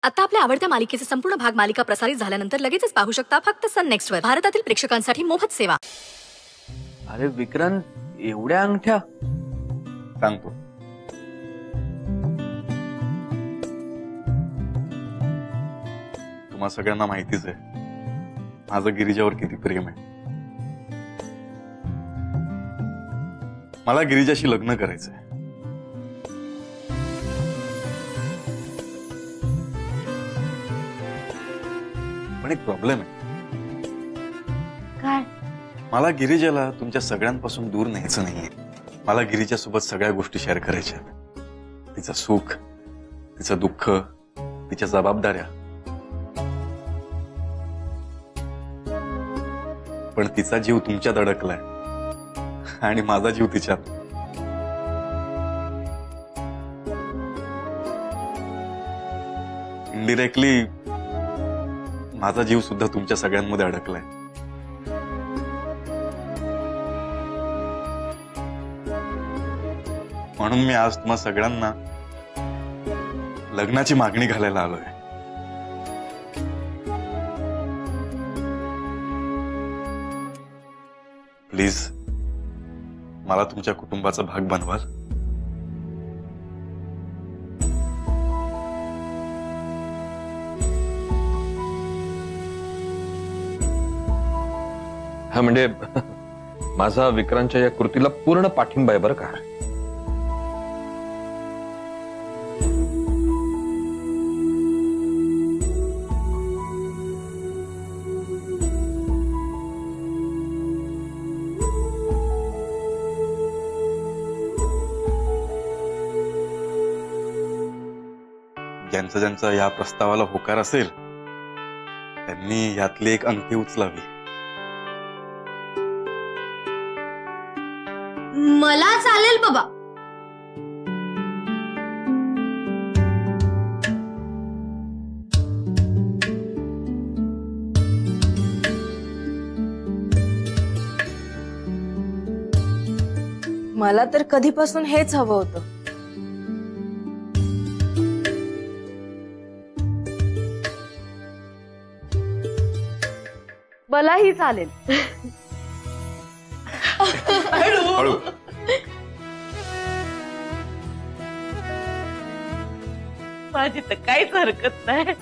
आता आपल्या आवडत्या मालिकेचे संपूर्ण भाग मालिका प्रसारित झाल्यानंतर लगेचच पाहू शकता फक्त सन नेक्स्ट वर. भारतातील प्रेक्षकांसाठी मोफत सेवा. अरे विक्रांत, एवढ्या अंगठ्या? सांगतो. तुम्हा सगळ्यांना माहितीच आहे माझं गिरिजावर किती प्रेम आहे. मला गिरिजाशी लग्न करायचंय. पण एक प्रॉब्लेम आहे. काय? मला गिरिजाला तुमच्या सगळ्यांपासून दूर न्यायचं नाहीये. मला गिरिजा सोबत सगळ्या गोष्टी शेअर करायच्या. तिचं सुख, तिचं दुःख, तिच्या जबाबदाऱ्या. पण तिचा जीव तुमच्यात अडकलाय आणि माझा जीव तिच्यात. इनडिरेक्टली माझा जीव सुद्धा तुमच्या सगळ्यांमध्ये अडकलाय. म्हणून मी आज तुम्हा सगळ्यांना लग्नाची मागणी घालायला आलोय. प्लीज मला तुमच्या कुटुंबाचा भाग बनवाल? हा म्हणजे माझा विक्रांतच्या या कृतीला पूर्ण पाठिंबा आहे बरं का. ज्यांचा ज्यांचा या प्रस्तावाला होकार असेल त्यांनी यातली एक अंगठी उचलावी. मला चालेल बाबा. मला तर कधीपासून हेच हवं होतं. मलाही चालेल. हळू. माझी तर काहीच हरकत नाही.